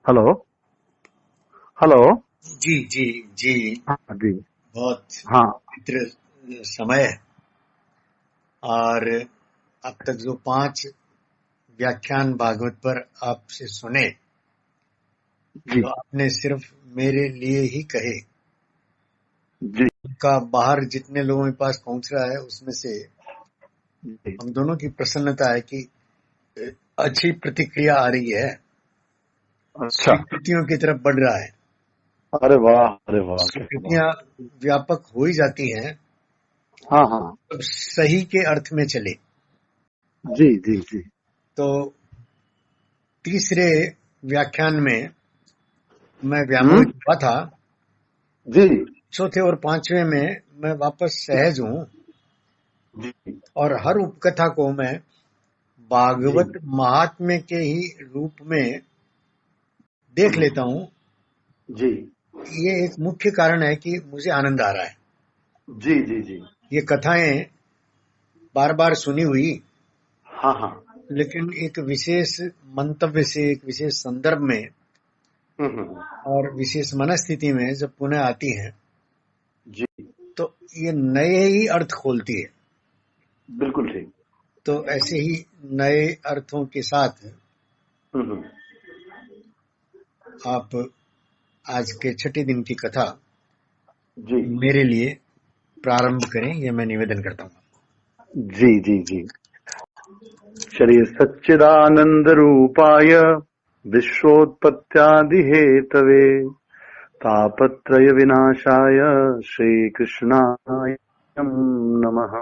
Hello. Hello. जी जी जी। हाँ जी। बहुत हाँ पवित्र समय है। और अब तक जो 5 व्याख्यान भागवत पर आपसे सुने, जी जो आपने सिर्फ मेरे लिए ही कहे, जी उनका बाहर जितने लोगों के पास पहुंच रहा है उसमें से जी। हम दोनों की प्रसन्नता है कि अच्छी प्रतिक्रिया आ रही है, अच्छा। स्वीकृतियों की तरफ बढ़ रहा है। अरे वाह, अरे वाह, क्या बात। स्वीकृतियां व्यापक हो ही जाती हैं हाँ हाँ। अब सही के अर्थ में चले। जी जी जी तो तीसरे व्याख्यान में मैं हम्म। व्यामोहित हुआ था, जी चौथे और पांचवें में मैं वापस सहज हूँ जी और हर उपकथा को मैं जी भागवत महात्म्य के ही रूप में देख हम्म, लेता हूँ। जी ये एक मुख्य कारण है कि मुझे आनंद आ रहा है। जी जी जी। ये कथाएं बार बार सुनी हुई, हाँ हाँ। लेकिन एक विशेष मंतव्य से, एक विशेष संदर्भ में हम्म। और विशेष मनस्थिति में जब पुनः आती हैं जी तो ये नए ही अर्थ खोलती है। बिल्कुल ठीक। तो ऐसे ही नए अर्थों के साथ हम्म। आप आज के छठे दिन की कथा जी मेरे लिए प्रारंभ करें, ये मैं निवेदन करता हूँ। जी जी जी। चलिए, सच्चिदानंद रूपाय विश्वोत्पत्त्यादि हेतवे तापत्रय विनाशाय श्रीकृष्णाय नमः।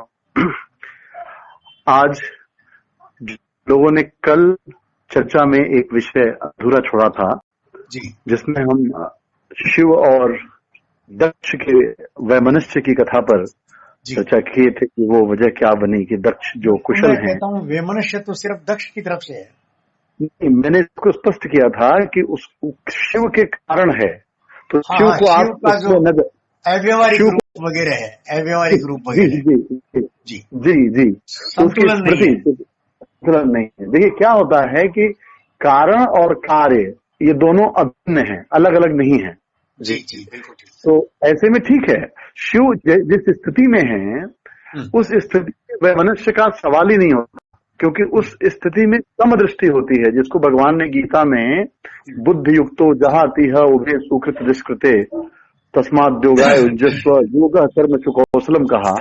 आज लोगों ने कल चर्चा में एक विषय अधूरा छोड़ा था, जी जिसमें हम शिव और दक्ष के वैमनस्य की कथा पर जी। चर्चा किए थे कि वो वजह क्या बनी कि दक्ष जो तो कुशल मैं हैं। कहता हूँ वे मनुष्य तो सिर्फ दक्ष की तरफ से है। नहीं, मैंने इसको स्पष्ट किया था कि उस शिव के कारण है, तो हाँ शिव हाँ, को शिव आप का जो उसमें नजर, अव्यवहारिक शिव रूप वगैरह है, अव्यवहारिक रूप जी वगैरह है। जी जी जी, जी जी। तो उसकी संतुलन नहीं स्मृति है। तुरंत नहीं है। देखिए क्या होता है कि कारण और कार्य ये दोनों अभिन्न हैं, अलग अलग नहीं है। जी जी। जी, बिल्कुल ठीक। तो ऐसे में ठीक है, शिव जिस स्थिति में है हम्म, उस स्थिति में मनुष्य का सवाल ही नहीं होता, क्योंकि उस स्थिति में समदृष्टि होती है, जिसको भगवान ने गीता में बुद्धि युक्तो जहाति है उभे सुकृत दुष्कृते तस्माद् योगाय उज्जस्व योग कर्म सुकौशलम कहा।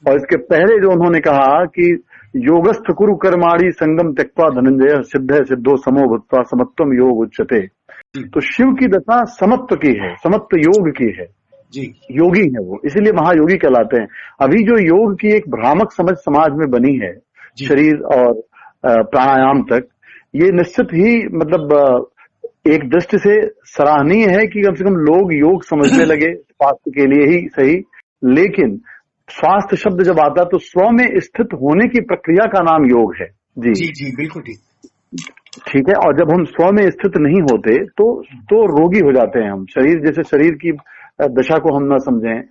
और इसके पहले जो उन्होंने कहा कि योगस्थ कुरु कर्माणि संगम त्यक्त्वा धनंजय सिद्ध सिद्धो समो भूत्वा समत्वम योग उच्यते। जी तो शिव की दशा समत्व की है, समत्व योग की है, जी योगी है वो, इसीलिए महायोगी कहलाते हैं। अभी जो योग की एक भ्रामक समझ समाज में बनी है, जी शरीर और प्राणायाम तक, ये निश्चित ही मतलब एक दृष्टि से सराहनीय है कि कम से कम लोग योग समझने लगे, स्वास्थ्य के लिए ही सही। लेकिन स्वास्थ्य शब्द जब आता तो स्व में स्थित होने की प्रक्रिया का नाम योग है। जी जी जी, बिल्कुल ठीक। ठीक है। और जब हम स्व में स्थित नहीं होते तो रोगी हो जाते हैं हम। शरीर जैसे शरीर की दशा को हम ना समझें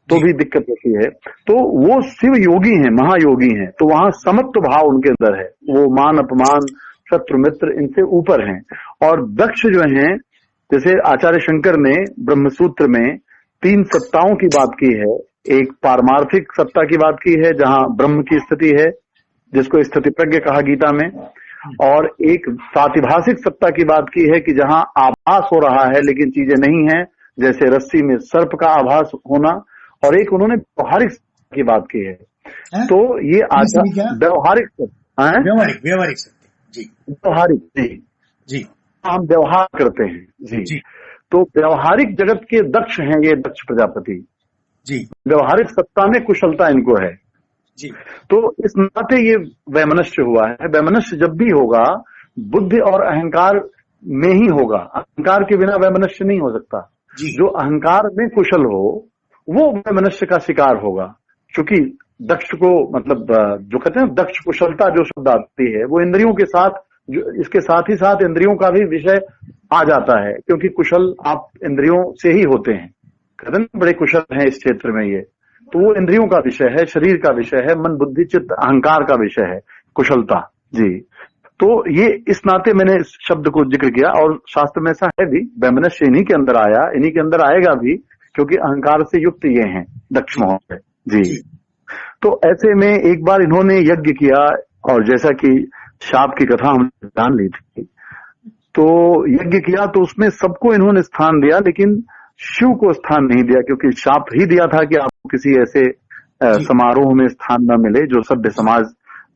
तो जी भी दिक्कत होती है। तो वो शिव योगी हैं, महायोगी हैं, तो वहां समत्व भाव उनके अंदर है। वो मान अपमान शत्रु मित्र इनसे ऊपर हैं। और दक्ष जो हैं, जैसे आचार्य शंकर ने ब्रह्मसूत्र में 3 सत्ताओं की बात की है। एक पारमार्थिक सत्ता की बात की है, जहां ब्रह्म की स्थिति है, जिसको स्थिति प्रज्ञ कहा गीता में। और एक प्रातिभाषिक सत्ता की बात की है कि जहां आभास हो रहा है लेकिन चीजें नहीं है, जैसे रस्सी में सर्प का आभास होना। और एक उन्होंने व्यवहारिक सत्ता की बात की है। है तो ये आचार तीसरी क्या? व्यवहारिक सत्ता है। व्यवहारिक, व्यवहारिक सत्य। जी व्यवहारिक जी, जी हम व्यवहार करते हैं जी। जी तो व्यवहारिक जगत के दक्ष हैं ये दक्ष प्रजापति। जी व्यवहारिक सत्ता में कुशलता इनको है। जी तो इस नाते ये वैमनस्य हुआ है। वैमनस्य जब भी होगा बुद्धि और अहंकार में ही होगा, अहंकार के बिना वैमनस्य नहीं हो सकता। जी जो अहंकार में कुशल हो वो वैमनस्य का शिकार होगा। क्योंकि दक्ष को मतलब जो कहते हैं दक्ष कुशलता जो शब्द आती है वो इंद्रियों के साथ, जो इसके साथ ही साथ इंद्रियों का भी विषय आ जाता है, क्योंकि कुशल आप इंद्रियों से ही होते हैं। कहते हैं बड़े कुशल हैं इस क्षेत्र में ये, तो वो इंद्रियों का विषय है, शरीर का विषय है, मन बुद्धि चित्त अहंकार का विषय है कुशलता जी। तो ये इस नाते मैंने इस शब्द को जिक्र किया, और शास्त्र में ऐसा है भी, वैमनस्य इन्हीं के अंदर आया, इन्हीं के अंदर आएगा भी, क्योंकि अहंकार से युक्त ये हैं दक्ष महोदय जी। तो ऐसे में एक बार इन्होंने यज्ञ किया, और जैसा कि शाप की कथा हमने जान ली थी, तो यज्ञ किया तो उसमें सबको इन्होंने स्थान दिया, लेकिन शिव को स्थान नहीं दिया, क्योंकि शाप ही दिया था कि आपको किसी ऐसे समारोह में स्थान न मिले जो सभ्य समाज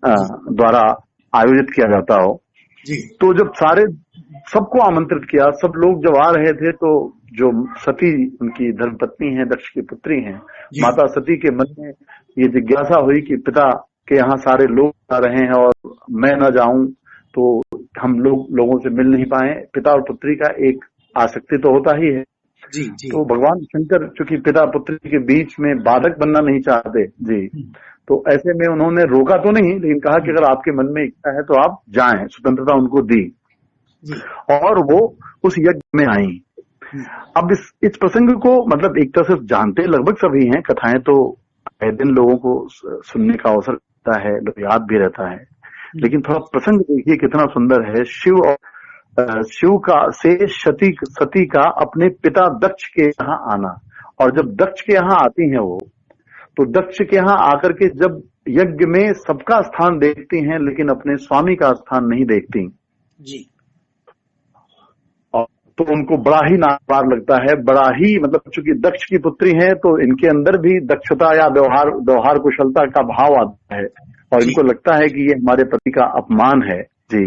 द्वारा आयोजित किया जाता हो जी। तो जब सबको आमंत्रित किया, सब लोग जब आ रहे थे, तो जो सती उनकी धर्मपत्नी है, दक्ष की पुत्री हैं, माता सती के मन में ये जिज्ञासा हुई कि पिता के यहाँ सारे लोग आ रहे हैं और मैं न जाऊं तो हम लोगों से मिल नहीं पाए। पिता और पुत्री का एक आसक्ति तो होता ही है जी, जी। तो भगवान शंकर चूंकि पिता पुत्री के बीच में बाधक बनना नहीं चाहते जी, तो ऐसे में उन्होंने रोका तो नहीं, लेकिन कहा कि अगर आपके मन में इच्छा है तो आप जाएं, स्वतंत्रता उनको दी और वो उस यज्ञ में आई। अब इस प्रसंग को मतलब एक तरह से जानते लगभग सभी हैं, कथाएं तो आए दिन लोगों को सुनने का अवसर मिलता है, याद भी रहता है, लेकिन थोड़ा प्रसंग देखिए कितना सुंदर है। शिव का से सती का अपने पिता दक्ष के यहाँ आना, और जब दक्ष के यहाँ आती हैं वो, तो दक्ष के यहाँ आकर के जब यज्ञ में सबका स्थान देखती हैं, लेकिन अपने स्वामी का स्थान नहीं देखती जी। और तो उनको बड़ा ही नापार लगता है, बड़ा ही मतलब चूंकि दक्ष की पुत्री हैं तो इनके अंदर भी दक्षता या व्यवहार कुशलता का भाव आता है, और इनको लगता है कि ये हमारे पति का अपमान है जी।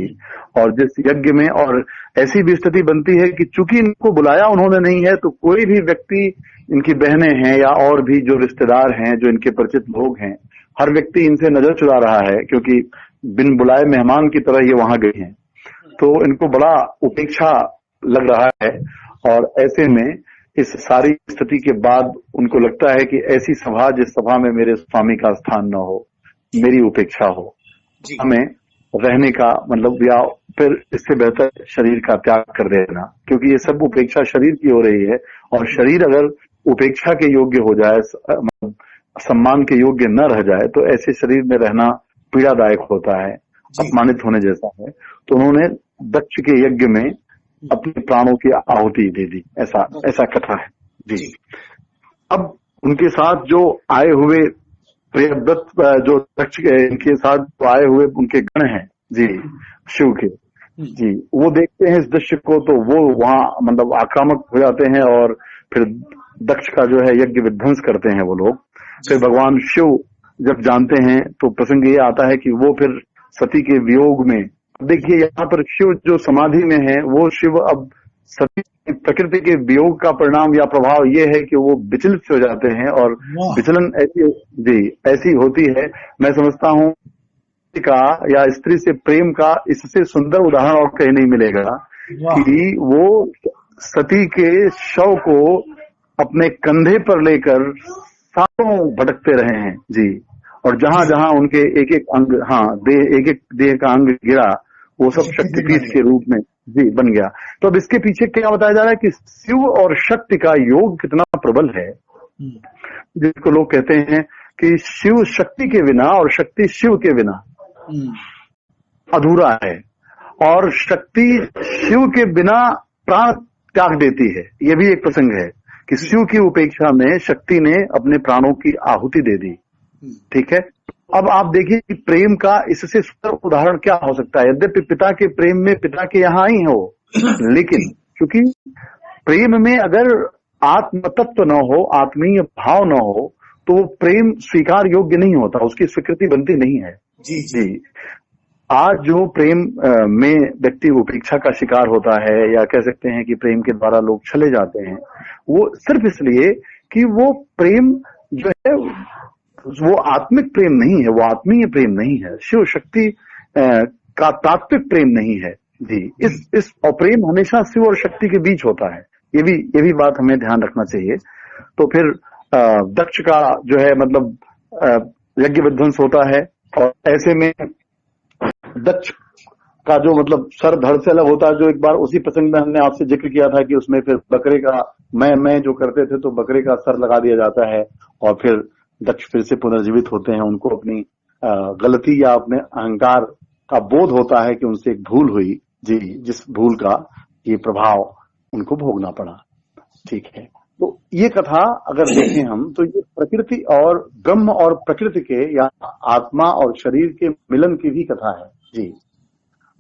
और जिस यज्ञ में, और ऐसी भी स्थिति बनती है कि चूंकि इनको बुलाया उन्होंने नहीं है, तो कोई भी व्यक्ति, इनकी बहनें हैं या और भी जो रिश्तेदार हैं, जो इनके परिचित लोग हैं, हर व्यक्ति इनसे नजर चुरा रहा है, क्योंकि बिन बुलाए मेहमान की तरह ये वहां गए हैं, तो इनको बड़ा उपेक्षा लग रहा है। और ऐसे में इस सारी स्थिति के बाद उनको लगता है कि ऐसी सभा, जिस सभा में मेरे स्वामी का स्थान न हो, मेरी उपेक्षा हो, हमें रहने का मतलब, या फिर इससे बेहतर शरीर का त्याग कर देना, क्योंकि ये सब उपेक्षा शरीर की हो रही है, और शरीर अगर उपेक्षा के योग्य हो जाए, सम्मान के योग्य न रह जाए, तो ऐसे शरीर में रहना पीड़ादायक होता है, अपमानित होने जैसा है। तो उन्होंने दक्ष के यज्ञ में अपने प्राणों की आहुति दे दी, ऐसा कथा है जी। अब उनके साथ जो आए हुए प्रियव्रत, जो दक्ष इनके साथ आए हुए उनके गण हैं जी, शिव के जी, वो देखते हैं इस दृश्य को, तो वो वहां मतलब आक्रामक हो जाते हैं, और फिर दक्ष का जो है यज्ञ विध्वंस करते हैं वो लोग। फिर भगवान शिव जब जानते हैं, तो प्रसंग ये आता है कि वो फिर सती के वियोग में, देखिए यहाँ पर शिव जो समाधि में है, वो शिव अब सती प्रकृति के वियोग का परिणाम या प्रभाव ये है कि वो विचलित हो जाते हैं, और विचलन ऐसी होती है। मैं समझता हूँ का या स्त्री से प्रेम का इससे सुंदर उदाहरण और कहीं नहीं मिलेगा कि वो सती के शव को अपने कंधे पर लेकर सालों भटकते रहे हैं जी, और जहां जहां उनके एक एक अंग, एक एक देह का अंग गिरा, वो सब शक्तिपीठ के रूप में जी बन गया। तो अब इसके पीछे क्या बताया जा रहा है कि शिव और शक्ति का योग कितना प्रबल है, जिसको लोग कहते हैं कि शिव शक्ति के बिना और शक्ति शिव के बिना अधूरा है, और शक्ति शिव के बिना प्राण त्याग देती है। ये भी एक प्रसंग है कि शिव की उपेक्षा में शक्ति ने अपने प्राणों की आहुति दे दी। ठीक है, अब आप देखिए कि प्रेम का इससे सुंदर उदाहरण क्या हो सकता है। यद्यपि पिता के प्रेम में पिता के यहाँ ही हो, लेकिन क्योंकि प्रेम में अगर आत्म तत्व न हो, आत्मीय भाव न हो, तो वो प्रेम स्वीकार योग्य नहीं होता, उसकी स्वीकृति बनती नहीं है जी। आज जो प्रेम में व्यक्ति उपेक्षा का शिकार होता है, या कह सकते हैं कि प्रेम के द्वारा लोग चले जाते हैं, वो सिर्फ इसलिए कि वो प्रेम जो है वो आत्मिक प्रेम नहीं है, वो आत्मीय प्रेम नहीं है, शिव शक्ति का तात्विक प्रेम नहीं है जी। इस और प्रेम हमेशा शिव और शक्ति के बीच होता है, ये भी बात हमें ध्यान रखना चाहिए। तो फिर दक्ष का जो है मतलब यज्ञ विध्वंस होता है, और ऐसे में दक्ष का जो मतलब सर धड़ से अलग होता है, जो एक बार उसी प्रसंग में हमने आपसे जिक्र किया था कि उसमें फिर बकरे का मैं जो करते थे, तो बकरे का सर लगा दिया जाता है, और फिर दक्ष फिर से पुनर्जीवित होते हैं, उनको अपनी गलती या अपने अहंकार का बोध होता है कि उनसे एक भूल हुई जी, जिस भूल का ये प्रभाव उनको भोगना पड़ा। ठीक है, तो ये कथा अगर देखें हम तो ये प्रकृति और ब्रह्म और प्रकृति के या आत्मा और शरीर के मिलन की भी कथा है जी।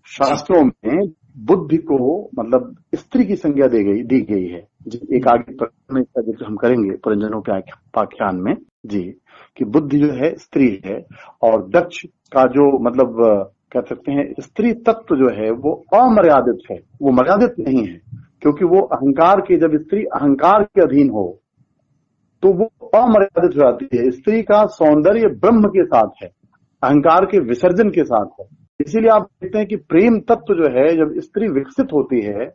शास्त्रों में बुद्धि को मतलब स्त्री की संज्ञा दी गई है जी। एक आगे में इसका जिक्र हम करेंगे पुरंजनोपाख्यान में जी, कि बुद्धि जो है स्त्री है और दक्ष का जो मतलब कह सकते हैं स्त्री तत्व जो है वो अमर्यादित है, वो मर्यादित नहीं है, क्योंकि वो अहंकार के, जब स्त्री अहंकार के अधीन हो तो वो अमर्यादित हो जाती है। स्त्री का सौंदर्य ब्रह्म के साथ है, अहंकार के विसर्जन के साथ है। इसीलिए आप देखते हैं कि प्रेम तत्व जो है जब स्त्री विकसित होती है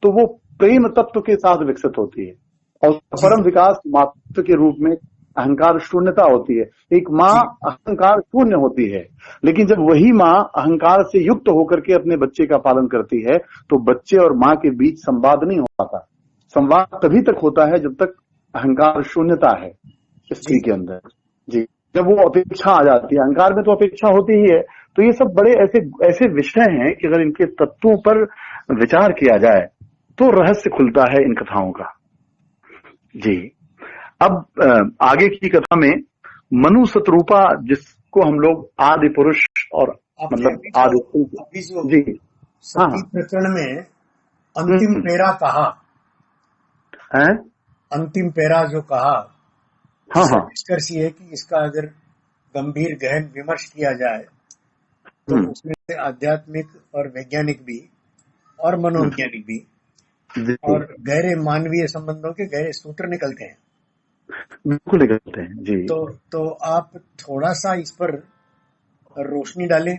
तो वो प्रेम तत्व के साथ विकसित होती है और परम विकास मातृत्व के रूप में अहंकार शून्यता होती है। एक माँ अहंकार शून्य होती है, लेकिन जब वही माँ अहंकार से युक्त होकर के अपने बच्चे का पालन करती है तो बच्चे और माँ के बीच संवाद नहीं हो पाता। संवाद तभी तक होता है जब तक अहंकार शून्यता है स्त्री के अंदर जी। जब वो अपेक्षा आ जाती है, अहंकार में तो अपेक्षा होती ही है। तो ये सब बड़े ऐसे विषय हैं कि अगर इनके तत्वों पर विचार किया जाए तो रहस्य खुलता है इन कथाओं का जी। अब आगे की कथा में मनु शतरूपा, जिसको हम लोग आदि पुरुष और मतलब आदि जी, हाँ प्रकरण में अंतिम पेरा कहा है, अंतिम पेरा जो कहा, हाँ निष्कर्ष ये है कि इसका अगर गंभीर गहन विमर्श किया जाए तो उसमें से आध्यात्मिक और वैज्ञानिक भी और मनोवैज्ञानिक भी और गहरे मानवीय संबंधों के गहरे सूत्र निकलते हैं। बिल्कुल निकलते हैं जी। तो आप थोड़ा सा इस पर रोशनी डालें।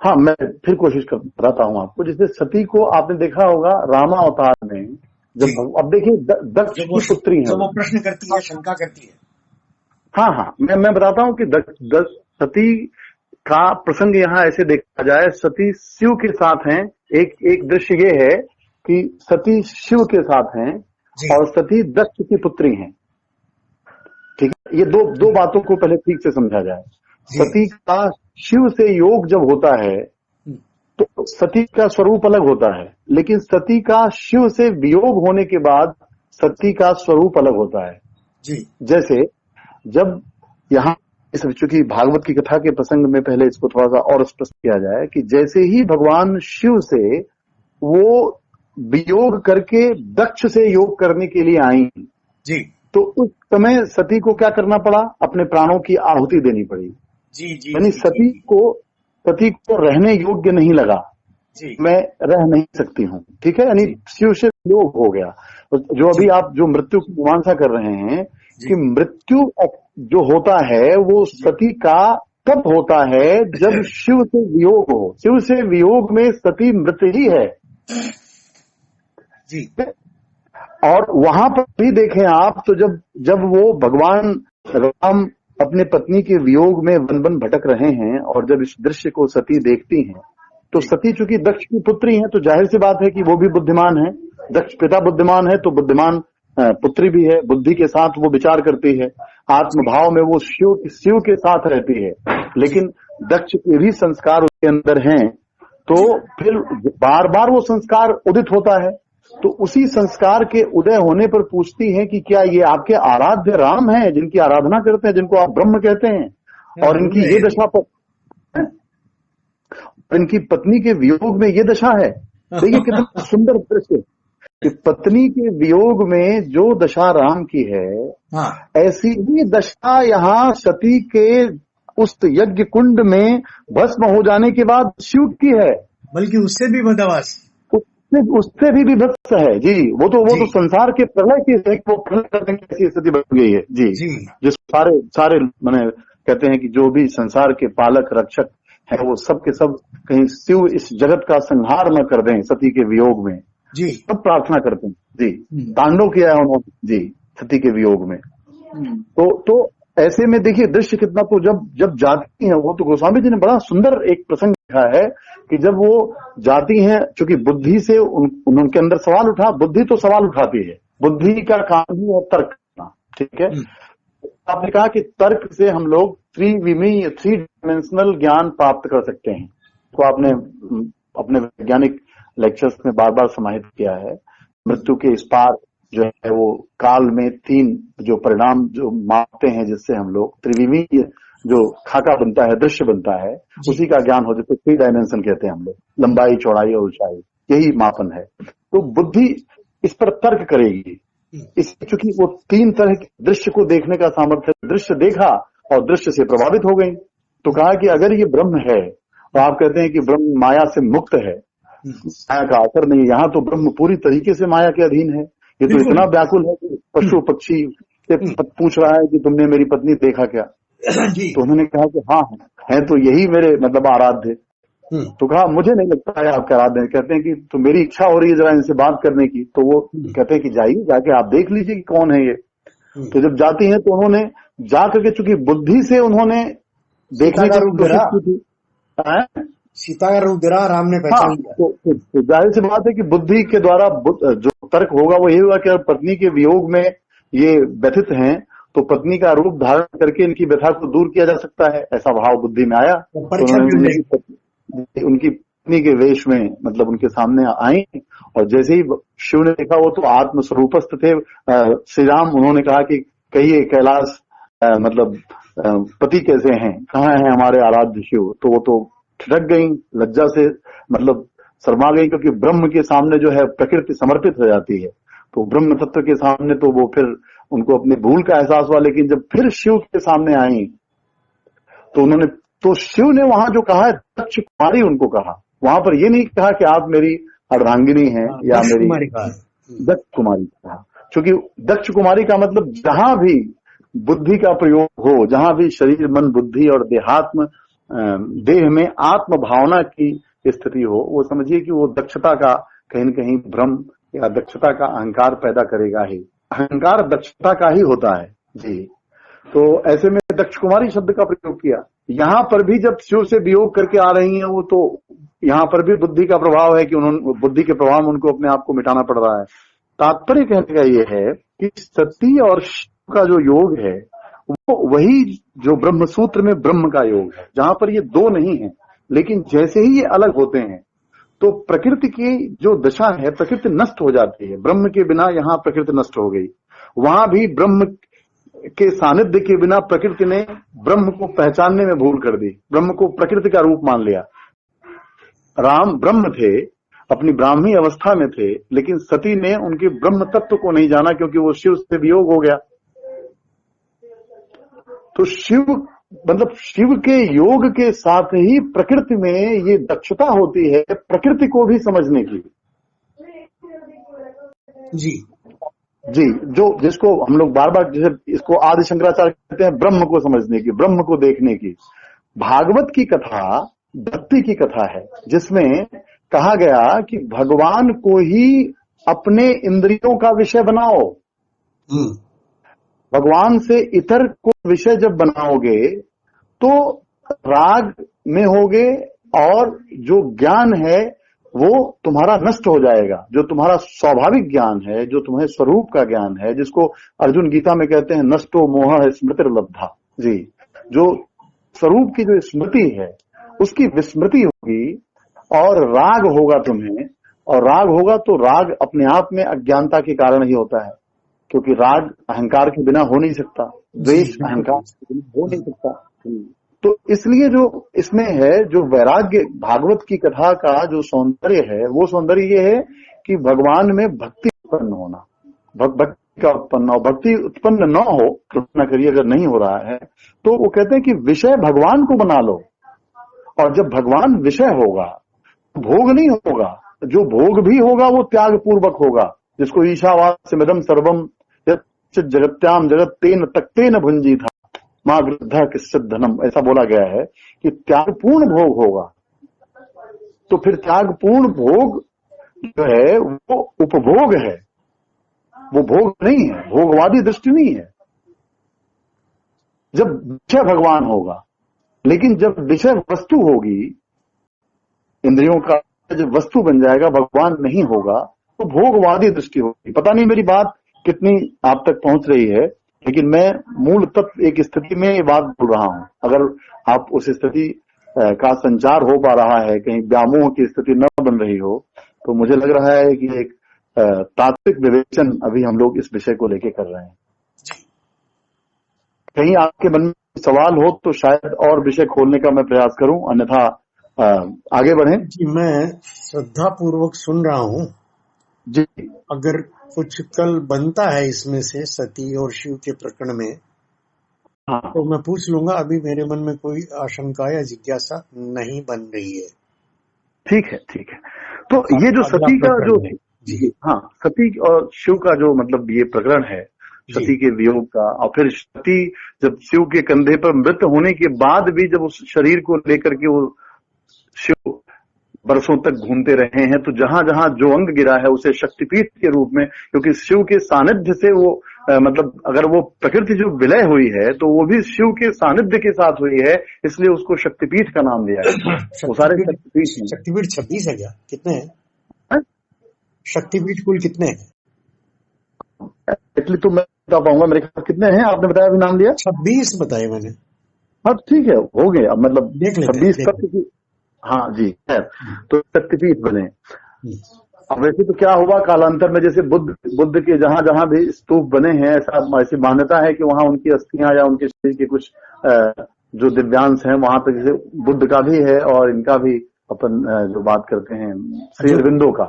हाँ, मैं फिर कोशिश बताता हूँ आपको। जैसे सती को आपने देखा होगा रामा अवतार में, जब अब देखिए दक्ष की पुत्री है, वो प्रश्न करती है, शंका करती है। हाँ, मैं बताता हूँ कि सती का प्रसंग यहाँ ऐसे देखा जाए, सती शिव के साथ हैं। एक दृश्य ये है कि सती शिव के साथ हैं और सती दक्ष की पुत्री हैं। ठीक है, ये दो बातों को पहले ठीक से समझा जाए। सती का शिव से योग जब होता है तो सती का स्वरूप अलग होता है, लेकिन सती का शिव से वियोग होने के बाद सती का स्वरूप अलग होता है जी। जैसे जब यहाँ चूंकि भागवत की कथा के प्रसंग में पहले इसको थोड़ा सा और स्पष्ट किया जाए कि जैसे ही भगवान शिव से वो वियोग करके दक्ष से योग करने के लिए आई जी, तो उस समय सती को क्या करना पड़ा, अपने प्राणों की आहुति देनी पड़ी जी जी। यानी सती को रहने योग्य नहीं लगा जी, मैं रह नहीं सकती हूँ। ठीक है, यानी शिव से योग हो गया। जो अभी आप जो मृत्यु की मीमांसा कर रहे हैं कि मृत्यु जो होता है वो सती का तब होता है जब शिव से वियोग हो। शिव से वियोग में सती मृत ही है जी। और वहां पर भी देखें आप तो जब वो भगवान राम अपने पत्नी के वियोग में वन वन भटक रहे हैं और जब इस दृश्य को सती देखती हैं तो सती चूंकि दक्ष की पुत्री हैं तो जाहिर सी बात है कि वो भी बुद्धिमान है। दक्ष पिता बुद्धिमान है तो बुद्धिमान पुत्री भी है, बुद्धि के साथ वो विचार करती है, आत्मभाव में वो शिव के साथ रहती है। लेकिन दक्ष के भी संस्कार उसके अंदर हैं तो फिर बार बार वो संस्कार उदित होता है। तो उसी संस्कार के उदय होने पर पूछती है कि क्या ये आपके आराध्य राम हैं जिनकी आराधना करते हैं, जिनको आप ब्रह्म कहते हैं, और इनकी ये दशा पर इनकी पत्नी के वियोग में ये दशा है। देखिए कितना सुंदर दृश्य कि पत्नी के वियोग में जो दशा राम की है ऐसी ही दशा यहाँ सती के उस यज्ञ कुंड में भस्म हो जाने के बाद शिव की है, बल्कि उससे भी बदमाश, उससे भी विभत्स है जी। वो तो संसार के प्रलय की है, वो प्रलय करने की ऐसी स्थिति बन गई है जी। जिस सारे माने कहते हैं कि जो भी संसार के पालक रक्षक है वो सब के सब कहीं शिव इस जगत का संहार न कर दें सती के वियोग में जी, सब प्रार्थना करते हैं जी। तांडव किया है उन्होंने जी सती के वियोग में। तो ऐसे में देखिए दृश्य कितना, तो जब जाती हैं वो, तो गोस्वामी जी ने बड़ा सुंदर एक प्रसंग लिखा है कि जब वो जाती हैं, चूंकि बुद्धि से उनके अंदर सवाल उठा, बुद्धि तो सवाल उठाती है, बुद्धि का काम ही है तर्क करना। ठीक है, आपने कहा कि तर्क से हम लोग थ्री डायमेंशनल ज्ञान प्राप्त कर सकते हैं। इसको आपने अपने वैज्ञानिक लेक्चर्स में बार बार समाहित किया है। मृत्यु के इस पार जो है वो काल में 3 जो परिणाम जो मापते हैं, जिससे हम लोग त्रिविमीय जो खाका बनता है, दृश्य बनता है, उसी का ज्ञान हो, जिसको 3 डायमेंशन कहते हैं हम लोग, लंबाई, चौड़ाई और ऊंचाई, यही मापन है। तो बुद्धि इस पर तर्क करेगी, इस चूंकि वो 3 तरह के दृश्य को देखने का सामर्थ्य, दृश्य देखा और दृश्य से प्रभावित हो गई। तो कहा कि अगर ये ब्रह्म है, और आप कहते हैं कि ब्रह्म माया से मुक्त है, माया का असर नहीं, यहाँ तो ब्रह्म पूरी तरीके से माया के अधीन है। ये तो इतना व्याकुल है कि पशु पक्षी से पूछ रहा है कि तुमने मेरी पत्नी देखा क्या? तो उन्होंने कहा कि हाँ है, तो यही मेरे मतलब आराध्य। तो कहा मुझे नहीं लगता है आपके आराध्य। कहते हैं कि तो मेरी इच्छा हो रही है जरा इनसे बात करने की। तो वो कहते हैं कि जाइए, जाके आप देख लीजिए कि कौन है ये। तो जब जाती हैं तो उन्होंने जाकर के, चूंकि बुद्धि से उन्होंने देखने का रूप थी, सीता का रूप धरा, राम ने पहचान लिया। तो जाहिर सी बात है कि बुद्धि के द्वारा जो तर्क होगा वो यही होगा कि पत्नी के वियोग में ये व्यथित हैं, तो पत्नी का रूप धारण करके इनकी व्यथा को दूर किया जा सकता है, ऐसा भाव बुद्धि में आया। तो उनकी पत्नी के वेश में मतलब उनके सामने आई, और जैसे ही शिव ने देखा, वो तो आत्मस्वरूपस्थ थे श्री राम। उन्होंने कहा कि कहिए कैलाश मतलब पति कैसे हैं, कहाँ हैं हमारे आराध्य शिव? तो वो तो ठिठक गई, लज्जा से मतलब शर्मा गई, क्योंकि ब्रह्म के सामने जो है प्रकृति समर्पित हो जाती है। तो ब्रह्म तत्व के सामने तो वो फिर उनको अपनी भूल का एहसास हुआ। लेकिन जब फिर शिव के सामने आई तो उन्होंने, तो शिव ने वहां जो कहा है दक्ष कुमारी उनको कहा, वहां पर ये नहीं कहा कि आप मेरी अर्धांगिनी हैं या मेरी दक्ष कुमारी कहा। क्योंकि दक्ष कुमारी का मतलब जहां भी बुद्धि का प्रयोग हो, जहां भी शरीर मन बुद्धि और देहात्म देह में आत्म भावना की स्थिति हो, वो समझिए कि वो दक्षता का कहीं न कहीं भ्रम या दक्षता का अहंकार पैदा करेगा ही। अहंकार दक्षता का ही होता है जी। तो ऐसे में दक्ष कुमारी शब्द का प्रयोग किया। यहाँ पर भी जब शिव से वियोग करके आ रही हैं वो, तो यहाँ पर भी बुद्धि का प्रभाव है कि उन्होंने बुद्धि के प्रभाव में उनको अपने आप को मिटाना पड़ रहा है। तात्पर्य कहने का ये है कि सती और शिव का जो योग है वो वही जो ब्रह्म सूत्र में ब्रह्म का योग है, जहां पर ये 2 नहीं है। लेकिन जैसे ही ये अलग होते हैं तो प्रकृति की जो दशा है, प्रकृति नष्ट हो जाती है। ब्रह्म के बिना यहाँ प्रकृति नष्ट हो गई, वहां भी ब्रह्म के सानिध्य के बिना प्रकृति ने ब्रह्म को पहचानने में भूल कर दी, ब्रह्म को प्रकृति का रूप मान लिया। राम ब्रह्म थे, अपनी ब्राह्मी अवस्था में थे, लेकिन सती ने उनके ब्रह्म तत्व को नहीं जाना, क्योंकि वो शिव से वियोग हो गया। तो शिव मतलब शिव के योग के साथ ही प्रकृति में ये दक्षता होती है प्रकृति को भी समझने की जी जी, जो जिसको हम लोग बार बार जैसे इसको आदि शंकराचार्य कहते हैं, ब्रह्म को समझने की, ब्रह्म को देखने की। भागवत की कथा भक्ति की कथा है, जिसमें कहा गया कि भगवान को ही अपने इंद्रियों का विषय बनाओ। भगवान से इतर को विषय जब बनाओगे तो राग में होगे, और जो ज्ञान है वो तुम्हारा नष्ट हो जाएगा। जो तुम्हारा स्वाभाविक ज्ञान है, जो तुम्हें स्वरूप का ज्ञान है, जिसको अर्जुन गीता में कहते हैं नष्टो मोह स्मृतिर्लब्धा जी, जो स्वरूप की जो स्मृति है उसकी विस्मृति होगी, और राग होगा तुम्हें। और राग होगा तो राग अपने आप में अज्ञानता के कारण ही होता है, क्योंकि राग अहंकार के बिना हो नहीं सकता, द्वेष अहंकार के बिना हो नहीं सकता। तो इसलिए जो इसमें है, जो वैराग्य भागवत की कथा का जो सौंदर्य है, वो सौंदर्य ये है कि भगवान में भक्ति उत्पन्न होना, भक्ति का उत्पन्न हो। भक्ति उत्पन्न न हो, कृपा करिए अगर नहीं हो रहा है, तो वो कहते हैं कि विषय भगवान को बना लो। और जब भगवान विषय होगा, भोग नहीं होगा, जो भोग भी होगा वो त्याग पूर्वक होगा, जिसको ईशावास्यमिदं सर्वम जगत्याम जगत तेन तक्तेन भुंजी था मां वृद्धा किश्चित धनम, ऐसा बोला गया है कि त्यागपूर्ण भोग होगा। तो फिर त्यागपूर्ण भोग जो है वो उपभोग है, वो भोग नहीं है, भोगवादी दृष्टि नहीं है। जब विषय भगवान होगा, लेकिन जब विषय वस्तु होगी, इंद्रियों का जब वस्तु बन जाएगा, भगवान नहीं होगा, तो भोगवादी दृष्टि होगी। पता नहीं मेरी बात कितनी आप तक पहुंच रही है, लेकिन मैं मूल तत्व एक स्थिति में ये बात बोल रहा हूं। अगर आप उस स्थिति का संचार हो पा रहा है, कहीं व्यामोह की स्थिति न बन रही हो, तो मुझे लग रहा है कि एक तात्विक विवेचन अभी हम लोग इस विषय को लेके कर रहे हैं। कहीं आपके मन में सवाल हो तो शायद और विषय खोलने का मैं प्रयास करूं, अन्यथा आगे बढ़ें। जी, मैं श्रद्धा पूर्वक सुन रहा हूँ जी। अगर कुछ कल बनता है इसमें से सती और शिव के प्रकरण में, हाँ, तो मैं पूछ लूंगा। अभी मेरे मन में कोई आशंका या जिज्ञासा नहीं बन रही है। ठीक है, ठीक है। तो ये जो सती का जो जी, हाँ, सती और शिव का जो मतलब ये प्रकरण है, सती के वियोग का, और फिर सती जब शिव के कंधे पर मृत होने के बाद भी जब उस शरीर को लेकर के वो शिव बरसों तक घूमते रहे हैं, तो जहां जहां जो अंग गिरा है उसे शक्तिपीठ के रूप में, क्योंकि शिव के सानिध्य से वो मतलब अगर वो प्रकृति जो विलय हुई है तो वो भी शिव के सानिध्य के साथ हुई है, इसलिए उसको शक्तिपीठ का नाम दिया है। वो सारे शक्तिपीठ हैं। शक्तिपीठ 26 है क्या? कितने हैं हाँ? शक्तिपीठ कुल कितने हैं? एक्चुअली तो मैं बता पाऊंगा, मेरे ख्याल कितने हैं, आपने बताया भी नाम लिया? 26 बताए मैंने। हाँ ठीक है, हो गए। अब मतलब देख लेते 26 तक की। हाँ जी, खैर, तो शक्तिपीठ बने। अब वैसे तो क्या हुआ कालांतर में, जैसे बुद्ध के जहां जहां भी स्तूप बने हैं, ऐसी मान्यता है कि वहां उनकी अस्थियां या उनके शरीर के कुछ जो दिव्यांश हैं वहां पर, जैसे बुद्ध का भी है और इनका भी अपन जो बात करते हैं श्री अरविंदो का,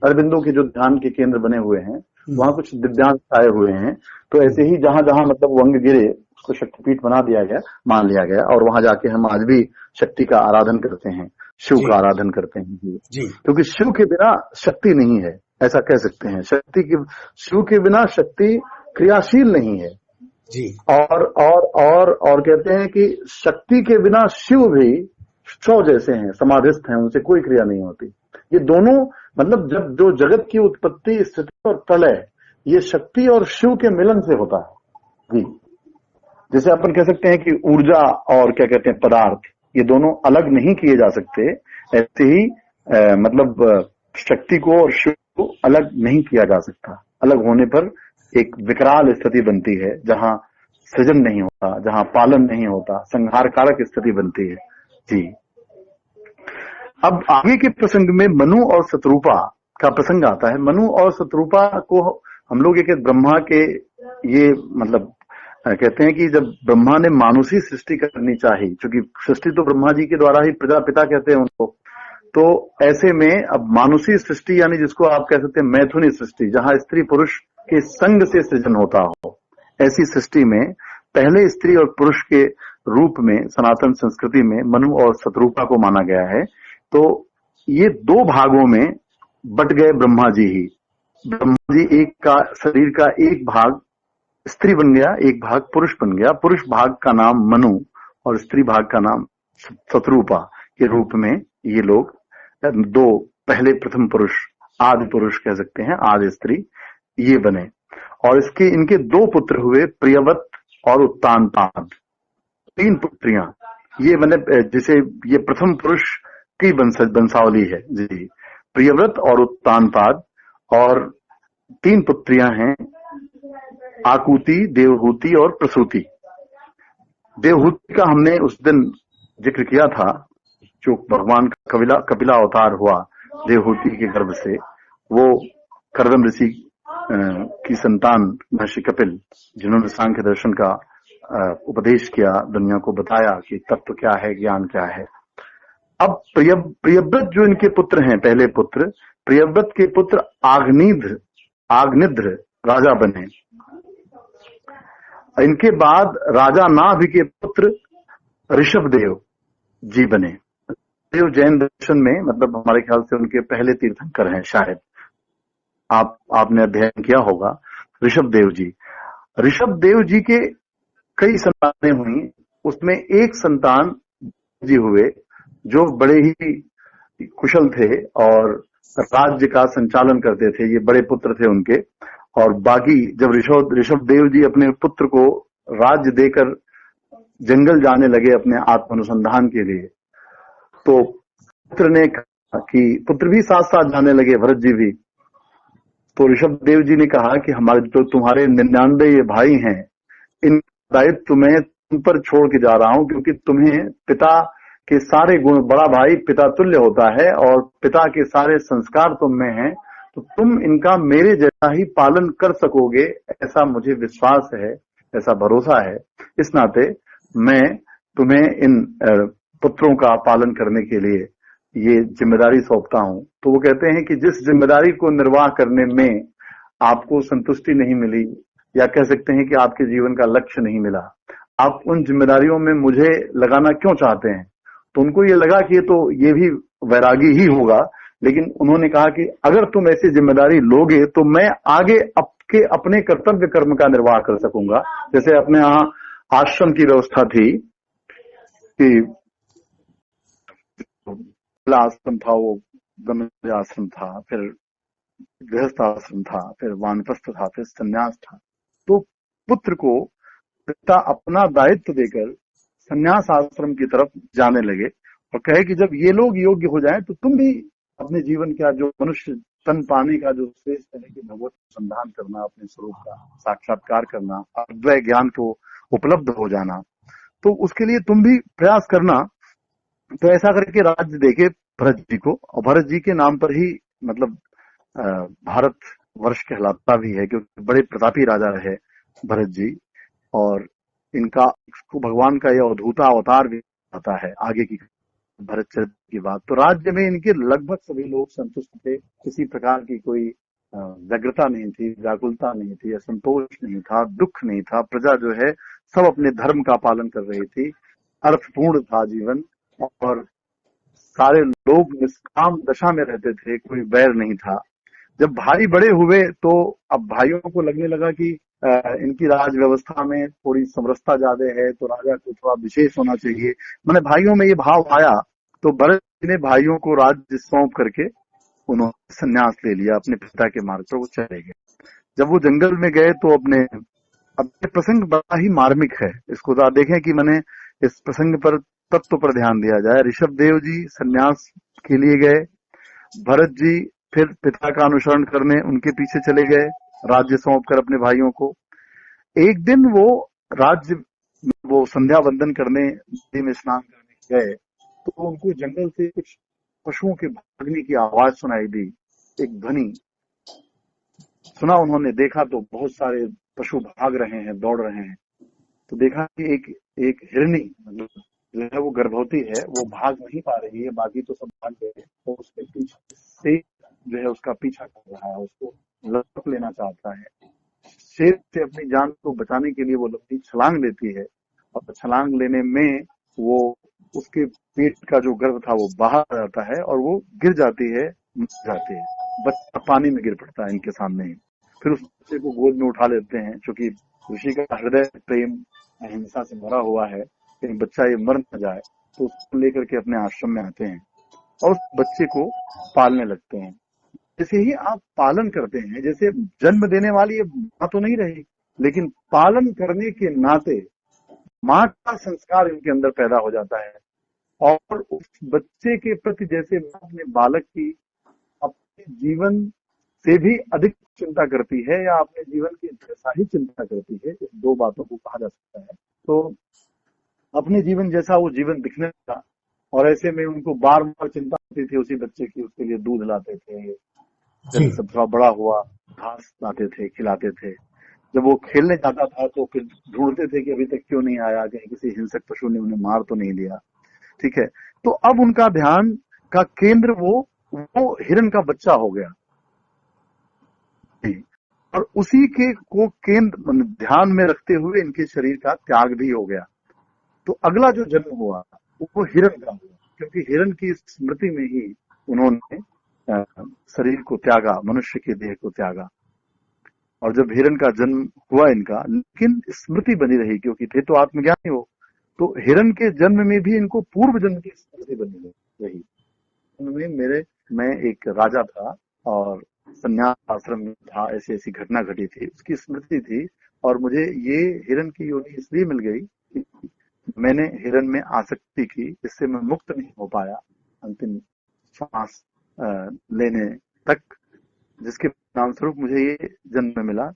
अरविंदो के जो ध्यान के केंद्र बने हुए हैं वहां कुछ दिव्यांश आए हुए हैं। तो ऐसे ही जहां जहां मतलब वो अंग गिरे उसको शक्तिपीठ बना दिया गया, मान लिया गया, और वहां जाके हम आज भी शक्ति का आराधन करते हैं, शिव का आराधन करते हैं जी। क्योंकि शिव के बिना शक्ति नहीं है, ऐसा कह सकते हैं। शिव के बिना शक्ति क्रियाशील नहीं है जी। और कहते हैं कि शक्ति के बिना शिव भी शव जैसे हैं, समाधिस्थ हैं, उनसे कोई क्रिया नहीं होती। ये दोनों मतलब जब जो जगत की उत्पत्ति, स्थिति और प्रलय, ये शक्ति और शिव के मिलन से होता है जी। जैसे अपन कह सकते हैं कि ऊर्जा और क्या कहते हैं पदार्थ, ये दोनों अलग नहीं किए जा सकते, ऐसे ही मतलब शक्ति को और शिव को अलग नहीं किया जा सकता। अलग होने पर एक विकराल स्थिति बनती है, जहां सृजन नहीं होता, जहां पालन नहीं होता, संहार कारक स्थिति बनती है जी। अब आगे के प्रसंग में मनु और शत्रुपा का प्रसंग आता है। मनु और शत्रुपा को हम लोग एक ब्रह्मा के ये मतलब कहते हैं कि जब ब्रह्मा ने मानुषी सृष्टि करनी चाहिए, क्योंकि सृष्टि तो ब्रह्मा जी के द्वारा ही प्रजापिता कहते हैं उनको, तो ऐसे में अब मानुषी सृष्टि यानी जिसको आप कह सकते हैं मैथुनी सृष्टि, जहां स्त्री पुरुष के संग से सृजन होता हो, ऐसी सृष्टि में पहले स्त्री और पुरुष के रूप में सनातन संस्कृति में मनु और शत्रुपा को माना गया है। तो ये दो भागों में बट गए ब्रह्मा जी ही। ब्रह्मा जी एक का शरीर का एक भाग स्त्री बन गया, एक भाग पुरुष बन गया। पुरुष भाग का नाम मनु और स्त्री भाग का नाम शत्रुपा के रूप में ये लोग दो पहले प्रथम पुरुष, आदि पुरुष कह सकते हैं, आदि स्त्री, ये बने। और इनके दो पुत्र हुए, प्रियव्रत और उत्तानपाद, तीन पुत्रियां ये बने, जिसे ये प्रथम पुरुष की वंशावली है जी। प्रियव्रत और उत्तानपाद, और तीन पुत्रियां हैं, आकुति, देवहूति और प्रसूति। देवहूति का हमने उस दिन जिक्र किया था, जो भगवान का कपिला अवतार हुआ देवहूति के गर्भ से, वो कर्दम ऋषि की संतान महर्षि कपिल, जिन्होंने सांख्य दर्शन का उपदेश किया, दुनिया को बताया कि तत्व क्या है, ज्ञान क्या है। अब प्रियव्रत जो इनके पुत्र हैं, पहले पुत्र प्रियव्रत के पुत्र आग्निद्र राजा बने। इनके बाद राजा नाभि के पुत्र ऋषभदेव जी बने। देव जैन दर्शन में मतलब हमारे ख्याल से उनके पहले तीर्थंकर हैं, शायद आपने अध्ययन किया होगा। ऋषभदेव जी के कई संतानें हुई, उसमें एक संतान जी हुए जो बड़े ही कुशल थे और राज्य का संचालन करते थे, ये बड़े पुत्र थे उनके। और बाकी जब ऋषभदेव जी अपने पुत्र को राज्य देकर जंगल जाने लगे अपने आत्म अनुसंधान के लिए, तो पुत्र ने कहा कि पुत्र भी साथ साथ जाने लगे, भरत जी भी। तो ऋषभदेव जी ने कहा कि हमारे जो तुम्हारे 99 ये भाई हैं, इन दायित्व मैं तुम पर छोड़ के जा रहा हूं, क्योंकि तुम्हें पिता के सारे गुण, बड़ा भाई पिता तुल्य होता है और पिता के सारे संस्कार तुम में हैं, तो तुम इनका मेरे जैसा ही पालन कर सकोगे, ऐसा मुझे विश्वास है, ऐसा भरोसा है। इस नाते मैं तुम्हें इन पुत्रों का पालन करने के लिए ये जिम्मेदारी सौंपता हूं। तो वो कहते हैं कि जिस जिम्मेदारी को निर्वाह करने में आपको संतुष्टि नहीं मिली, या कह सकते हैं कि आपके जीवन का लक्ष्य नहीं मिला, आप उन जिम्मेदारियों में मुझे लगाना क्यों चाहते हैं? तो उनको ये लगा कि ये भी वैरागी ही होगा, लेकिन उन्होंने कहा कि अगर तुम ऐसी जिम्मेदारी लोगे तो मैं आगे अपने कर्तव्य कर्म का निर्वाह कर सकूंगा। जैसे अपने यहाँ आश्रम की व्यवस्था थी कि पहला आश्रम था वो ब्रह्मचर्य आश्रम था, फिर गृहस्थ आश्रम था, फिर वानप्रस्थ था, फिर संन्यास था। तो पुत्र को पिता अपना दायित्व देकर संन्यास आश्रम की तरफ जाने लगे और कहे कि जब ये लोग योग्य हो जाएं तो तुम भी अपने जीवन का जो मनुष्य तन पाने का जो श्रेष्ठ है कि भगवत संधान करना, अपने स्वरूप का साक्षात्कार करना, अद्वैत ज्ञान को उपलब्ध हो जाना, तो उसके लिए तुम भी प्रयास करना। तो ऐसा करके राज्य देके भरत जी को, और भरत जी के नाम पर ही मतलब भारत वर्ष कहलाता भी है, क्योंकि बड़े प्रतापी राजा रहे भरत जी। और इनका भगवान का यह अवधूता अवतार भी आता है आगे की भरत चरित्र की बात। तो राज्य में इनके लगभग सभी लोग संतुष्ट थे, किसी प्रकार की कोई व्यग्रता नहीं थी, व्याकुलता नहीं थी, असंतोष नहीं था, दुख नहीं था। प्रजा जो है सब अपने धर्म का पालन कर रही थी, अर्थपूर्ण था जीवन, और सारे लोग निष्काम दशा में रहते थे, कोई वैर नहीं था। जब भाई बड़े हुए तो अब भाइयों को लगने लगा कि इनकी राज व्यवस्था में थोड़ी समरसता ज्यादा है, तो राजा को थोड़ा विशेष होना चाहिए। मैंने भाइयों में ये भाव आया, तो भरत जी ने भाइयों को राज्य सौंप करके उन्होंने संन्यास ले लिया, अपने पिता के मार्ग पर वो चले गए। जब वो जंगल में गए तो अब ये प्रसंग बड़ा ही मार्मिक है, इसको आप देखें कि मैंने इस प्रसंग पर तत्व पर ध्यान दिया जाए। ऋषभ देव जी संन्यास के लिए गए, भरत जी फिर पिता का अनुसरण करने उनके पीछे चले गए, राज्य सौंप कर अपने भाइयों को। एक दिन वो संध्या वंदन करने, नदी में स्नान करने गए, तो उनको जंगल से कुछ पशुओं के भागने की आवाज सुनाई दी। एक ध्वनि सुना उन्होंने, देखा तो बहुत सारे पशु भाग रहे हैं, दौड़ रहे हैं। तो देखा कि एक हिरनी मतलब जो है वो गर्भवती है, वो भाग नहीं पा रही है, बाकी तो सब भाग गए, तो उसके पीछे से जो है उसका पीछा कर रहा है, उसको लपक लेना चाहता है। शेर से अपनी जान को बचाने के लिए वो लंबी छलांग लेती है, और छलांग लेने में वो उसके पेट का जो गर्भ था वो बाहर आ जाता है और वो गिर जाती है, मर जाती है। बच्चा पानी में गिर पड़ता है इनके सामने ही। फिर उस बच्चे को गोद में उठा लेते हैं, क्योंकि ऋषि का हृदय प्रेम अहिंसा से भरा हुआ है, कि बच्चा ये मर न जाए, तो उसको लेकर के अपने आश्रम में आते हैं और उस बच्चे को पालने लगते हैं। जैसे ही आप पालन करते हैं, जैसे जन्म देने वाली ये माँ तो नहीं रही, लेकिन पालन करने के नाते माँ का संस्कार इनके अंदर पैदा हो जाता है, और उस बच्चे के प्रति जैसे माँ अपने बालक की अपने जीवन से भी अधिक चिंता करती है, या अपने जीवन की जैसा ही चिंता करती है, इस दो बातों को कहा जा सकता है। तो अपने जीवन जैसा वो जीवन दिखने लगा, और ऐसे में उनको बार बार चिंता होती थी उसी बच्चे की, उसके लिए दूध लाते थे, जब सब थोड़ा बड़ा हुआ घास लाते थे, खिलाते थे। जब वो खेलने जाता था तो फिर ढूंढते थे कि अभी तक क्यों नहीं आया, कहीं किसी हिंसक पशु ने उन्हें मार तो नहीं लिया। ठीक है, तो अब उनका ध्यान का केंद्र वो हिरण का बच्चा हो गया, और उसी के को केंद्र ध्यान में रखते हुए इनके शरीर का त्याग भी हो गया। तो अगला जो जन्म हुआ वो हिरण का हुआ, क्योंकि हिरण की स्मृति में ही उन्होंने शरीर को त्यागा, मनुष्य के देह को त्यागा। और जब हिरण का जन्म हुआ इनका, लेकिन स्मृति बनी रही, क्योंकि थे तो आत्मज्ञानी हो, तो हिरण के जन्म में भी इनको पूर्व जन्म की स्मृति बनी रही। मैं एक राजा था और संन्यास आश्रम में था, ऐसी ऐसी घटना घटी थी, उसकी स्मृति थी, और मुझे ये हिरण की योनि इसलिए मिल गई कि मैंने हिरण में आसक्ति की, इससे मैं मुक्त नहीं हो पाया अंतिम श्वास लेने तक, जिसके नाम स्वरूप मुझे ये जन्म मिला।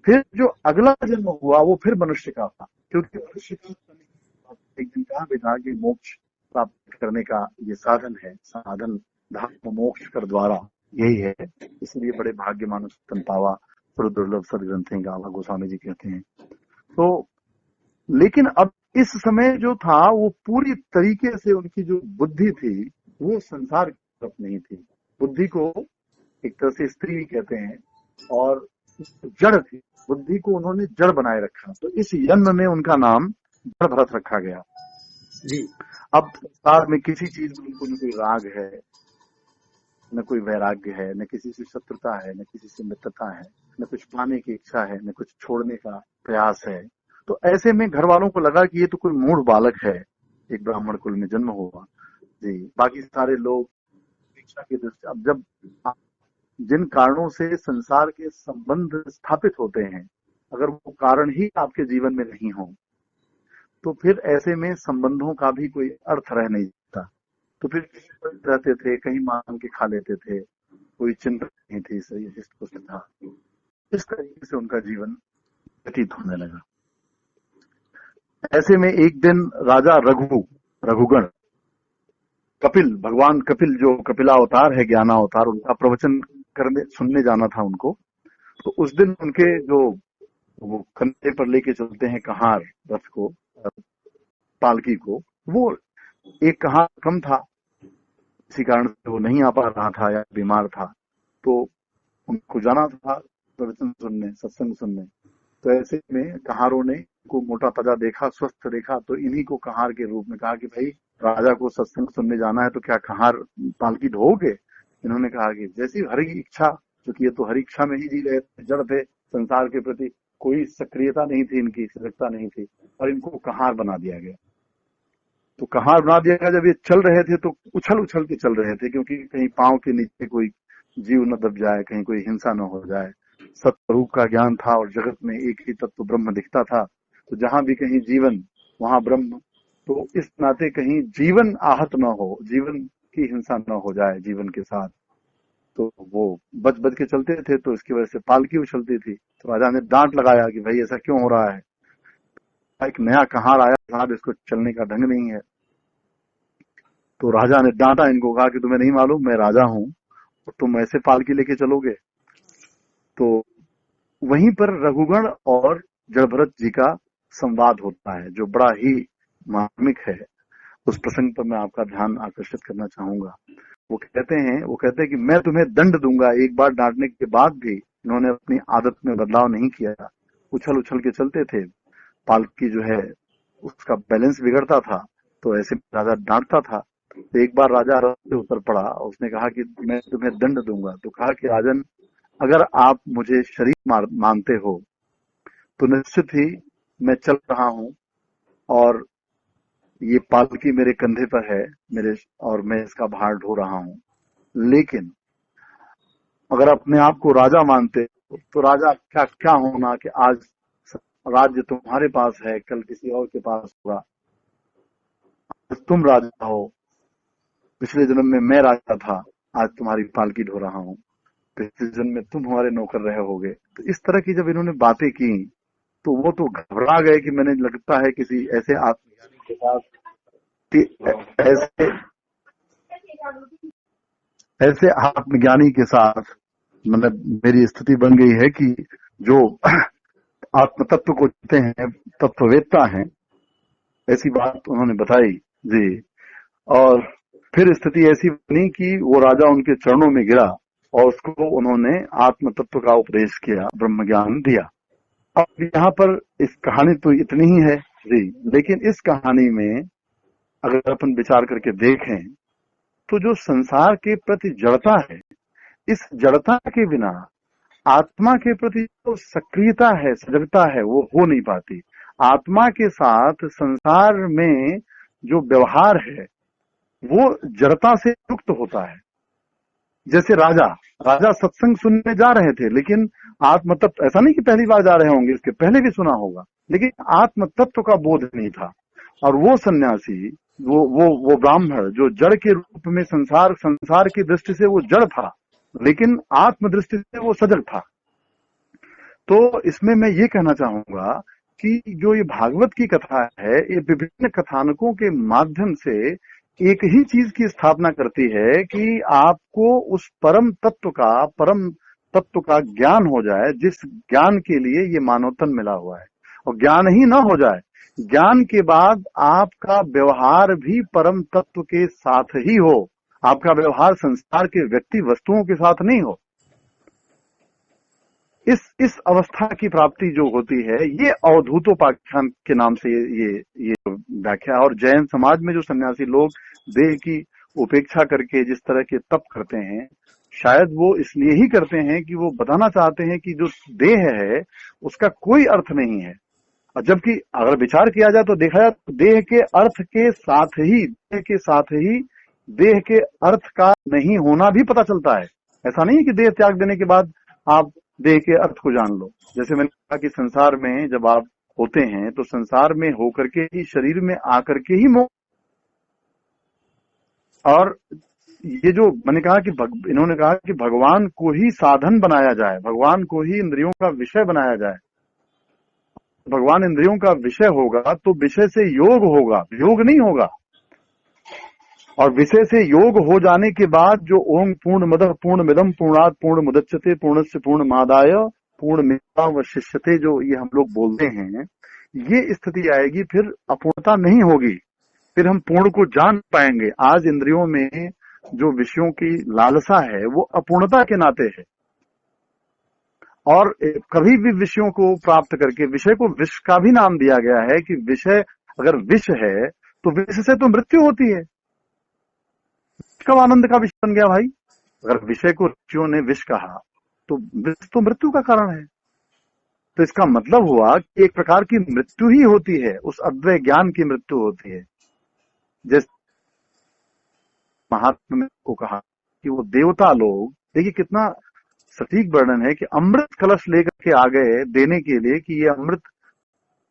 फिर जो अगला जन्म हुआ वो फिर मनुष्य का था, क्योंकि मनुष्य का एक दिन कहा भी था कि मोक्ष प्राप्त करने का ये साधन है, साधन धर्म मोक्ष कर द्वारा यही है। इसलिए बड़े भाग्य मानुष तन पावा, सर्व दुर्लभ सदग्रंथे गावा, गोस्वामी जी कहते हैं। तो लेकिन अब इस समय जो था वो पूरी तरीके से उनकी जो बुद्धि थी वो संसार की तरफ नहीं थी। बुद्धि को एक तरह से स्त्री भी कहते हैं, और जड़ थी, बुद्धि को उन्होंने जड़ बनाए रखा। तो इस जन्म में उनका नाम जड़ भरत रखा गया जी। अब संसार में किसी चीज में उनको न कोई राग है, न कोई वैराग्य है, न किसी से शत्रुता है, न किसी से मित्रता है, न कुछ पाने की इच्छा है, न कुछ छोड़ने का प्रयास है। तो ऐसे में घर वालों को लगा कि ये तो कोई मूढ़ बालक है, एक ब्राह्मण कुल में जन्म हुआ जी। बाकी सारे लोग शिक्षा की दृष्टि, अब जब जिन कारणों से संसार के संबंध स्थापित होते हैं, अगर वो कारण ही आपके जीवन में नहीं हो तो फिर ऐसे में संबंधों का भी कोई अर्थ रह नहीं सकता। तो फिर रहते थे, कहीं मांग के खा लेते थे, कोई चिंता नहीं थी, सही हिस्ट पुष्ट था। इस तरीके से उनका जीवन व्यतीत होने लगा। ऐसे में एक दिन राजा रघुगण कपिल, भगवान कपिल जो कपिला अवतार है, ज्ञाना अवतार, उनका प्रवचन करने सुनने जाना था उनको। तो उस दिन उनके जो वो कंधे पर लेके चलते हैं कहार रथ को, पालकी को, वो एक कहार कम था, इसी कारण से वो नहीं आ पा रहा था या बीमार था। तो उनको जाना था प्रवचन सुनने, सत्संग सुनने। तो ऐसे में कहारों ने को मोटा ताजा देखा, स्वस्थ देखा, तो इन्हीं को कहार के रूप में कहा कि भाई राजा को सत्संग सुनने जाना है तो क्या कहार पालकी ढोगे? इन्होंने कहा कि जैसी हरि इच्छा, क्योंकि ये तो हरि इच्छा में ही जी रहे थे, जड़ थे, संसार के प्रति कोई सक्रियता नहीं थी, इनकी सजगता नहीं थी, और इनको कहार बना दिया गया। तो कहार बना दिया गया। जब ये चल रहे थे तो उछल उछल के चल रहे थे, क्योंकि कहीं पांव के नीचे कोई जीव न दब जाए, कहीं कोई हिंसा न हो जाए। सत्स्वरूप का ज्ञान था और जगत में एक ही तत्व ब्रह्म दिखता था, तो जहां भी कहीं जीवन वहां ब्रह्म। तो इस नाते कहीं जीवन आहत न हो, जीवन की हिंसा न हो जाए जीवन के साथ, तो वो बच बच के चलते थे। तो इसकी वजह से पालकी उछलती थी। तो राजा ने डांट लगाया कि भाई ऐसा क्यों हो रहा है? एक नया कहार आया साहब, इसको चलने का ढंग नहीं है। तो राजा ने डांटा इनको, कहा कि तुम्हें नहीं मालूम मैं राजा हूं और तुम ऐसे पालकी लेके चलोगे? तो वहीं पर रघुगण और जड़भरत जी का संवाद होता है, जो बड़ा ही मार्मिक है। उस प्रसंग पर मैं आपका ध्यान आकर्षित करना चाहूंगा। वो कहते हैं कि मैं तुम्हें दंड दूंगा। एक बार डांटने के बाद भी इन्होंने अपनी आदत में बदलाव नहीं किया, उछल उछल के चलते थे। पालकी जो है उसका बैलेंस बिगड़ता था, तो ऐसे राजा डांटता था। तो एक बार राजा रथ से उतर पड़ा, उसने कहा कि मैं तुम्हें दंड दूंगा। तो कहा कि राजन, अगर आप मुझे शरीर मानते हो तो निश्चित ही मैं चल रहा हूं और ये पालकी मेरे कंधे पर है मेरे, और मैं इसका भार ढो रहा हूं। लेकिन अगर अपने आप को राजा मानते हो तो राजा क्या क्या होना कि आज राज्य तुम्हारे पास है, कल किसी और के पास होगा। आज तुम राजा हो, पिछले जन्म में मैं राजा था, आज तुम्हारी पालकी ढो रहा हूं, पिछले जन्म में तुम हमारे नौकर रहे होगे। तो इस तरह की जब इन्होंने बातें की तो वो तो घबरा गए कि मैंने, लगता है किसी ऐसे आत्मज्ञानी के पास, ऐसे आत्मज्ञानी के साथ मतलब मेरी स्थिति बन गई है कि जो आत्म तत्व को जानते हैं, तत्ववेत्ता हैं। ऐसी बात उन्होंने बताई जी। और फिर स्थिति ऐसी बनी कि वो राजा उनके चरणों में गिरा और उसको उन्होंने आत्म तत्व का उपदेश किया, ब्रह्म ज्ञान दिया। अब यहाँ पर इस कहानी तो इतनी ही है जी, लेकिन इस कहानी में अगर अपन विचार करके देखें तो जो संसार के प्रति जड़ता है, इस जड़ता के बिना आत्मा के प्रति जो सक्रियता है, सजगता है, वो हो नहीं पाती। आत्मा के साथ संसार में जो व्यवहार है वो जड़ता से युक्त होता है। जैसे राजा सत्संग सुनने जा रहे थे, लेकिन आत्म तत्व, ऐसा नहीं कि पहली बार जा रहे होंगे, इसके पहले भी सुना होगा, लेकिन आत्म तत्व का बोध नहीं था। और वो सन्यासी, वो ब्राह्मण जो जड़ के रूप में संसार की दृष्टि से वो जड़ था, लेकिन आत्म दृष्टि से वो सजग था। तो इसमें मैं ये कहना चाहूंगा कि जो ये भागवत की कथा है, ये विभिन्न कथानकों के माध्यम से एक ही चीज की स्थापना करती है कि आपको उस परम तत्व का ज्ञान हो जाए, जिस ज्ञान के लिए ये मानव तन मिला हुआ है। और ज्ञान ही ना हो जाए, ज्ञान के बाद आपका व्यवहार भी परम तत्व के साथ ही हो, आपका व्यवहार संसार के व्यक्ति वस्तुओं के साथ नहीं हो। इस अवस्था की प्राप्ति जो होती है, ये अवधूतोपाख्यान के नाम से ये व्याख्या है। और जैन समाज में जो सन्यासी लोग देह की उपेक्षा करके जिस तरह के तप करते हैं, शायद वो इसलिए ही करते हैं कि वो बताना चाहते हैं कि जो देह है उसका कोई अर्थ नहीं है। और जबकि अगर विचार किया जाए तो देखा जाए तो देह के अर्थ के साथ ही देह के अर्थ का नहीं होना भी पता चलता है। ऐसा नहीं है कि देह त्याग देने के बाद आप देह के अर्थ को जान लो। जैसे मैंने कहा कि संसार में जब आप होते हैं तो संसार में होकर के ही, शरीर में आकर के ही मोक्ष। और ये जो मैंने कहा कि इन्होंने कहा कि भगवान को ही साधन बनाया जाए, भगवान को ही इंद्रियों का विषय बनाया जाए। भगवान इंद्रियों का विषय होगा तो विषय से योग होगा, योग नहीं होगा। और विषय से योग हो जाने के बाद जो ओम पूर्णमदः पूर्णमिदं पूर्णात् पूर्णमुदच्यते पूर्णस्य पूर्णमादाय पूर्णमेवावशिष्यते, जो ये हम लोग बोलते हैं, ये स्थिति आएगी, फिर अपूर्णता नहीं होगी, फिर हम पूर्ण को जान पाएंगे। आज इंद्रियों में जो विषयों की लालसा है वो अपूर्णता के नाते है। और कभी भी विषयों को प्राप्त करके, विषय को विष का भी नाम दिया गया है कि विषय अगर विष है तो विष से तो मृत्यु होती है। कब आनंद का विषय बन गया भाई? अगर विषय को ऋषियों ने विष कहा तो विष तो मृत्यु का कारण है। तो इसका मतलब हुआ कि एक प्रकार की मृत्यु ही होती है, उस अद्वैय ज्ञान की मृत्यु होती है। जैसे महात्मा को कहा कि वो देवता लोग, देखिए कितना सटीक वर्णन है कि अमृत कलश लेकर के आ गए देने के लिए कि ये अमृत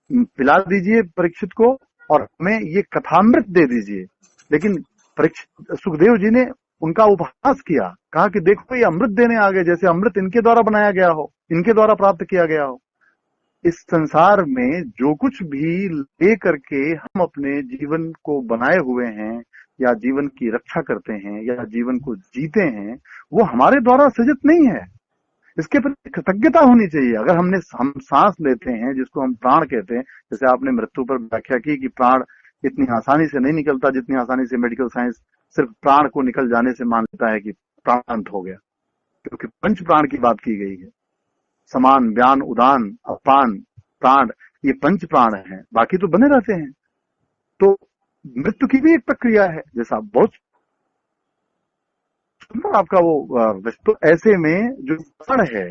पिला दीजिए परीक्षित को और हमें ये कथामृत दे दीजिए। लेकिन सुखदेव जी ने उनका उपहास किया, कहा कि देखो ये अमृत देने आ गए, जैसे अमृत इनके द्वारा बनाया गया हो, इनके द्वारा प्राप्त किया गया हो। इस संसार में जो कुछ भी ले करके हम अपने जीवन को बनाए हुए हैं या जीवन की रक्षा करते हैं या जीवन को जीते हैं, वो हमारे द्वारा सृजित नहीं है। इसके प्रति कृतज्ञता होनी चाहिए। अगर हम सांस लेते हैं, जिसको हम प्राण कहते हैं, जैसे आपने मृत्यु पर व्याख्या की कि प्राण इतनी आसानी से नहीं निकलता जितनी आसानी से मेडिकल साइंस सिर्फ प्राण को निकल जाने से मान लेता है कि प्राण अंत हो गया, क्योंकि पंच प्राण की बात की गई है। समान, व्यान, उदान, अपान, प्राण, ये पंच प्राण हैं, बाकी तो बने रहते हैं। तो मृत्यु की भी एक प्रक्रिया है, जैसा बहुत आपका वो। तो ऐसे में जो प्राण है,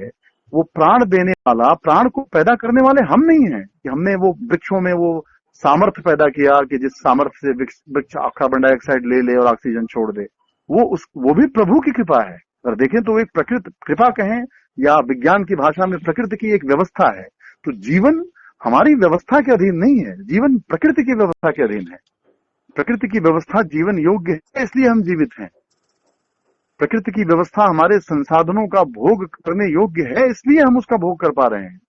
वो प्राण देने वाला, प्राण को पैदा करने वाले हम नहीं हैं कि हमने वो वृक्षों में वो सामर्थ्य पैदा किया कि जिस सामर्थ्य से वृक्ष कार्बन डाइऑक्साइड ले ले और ऑक्सीजन छोड़ दे। वो भी प्रभु की कृपा है। अगर देखें तो एक प्रकृति कृपा कहें या विज्ञान की भाषा में प्रकृति की एक व्यवस्था है। तो जीवन हमारी व्यवस्था के अधीन नहीं है, जीवन प्रकृति की व्यवस्था के अधीन है। प्रकृति की व्यवस्था जीवन योग्य है, इसलिए हम जीवित हैं। प्रकृति की व्यवस्था हमारे संसाधनों का भोग करने योग्य है, इसलिए हम उसका भोग कर पा रहे हैं।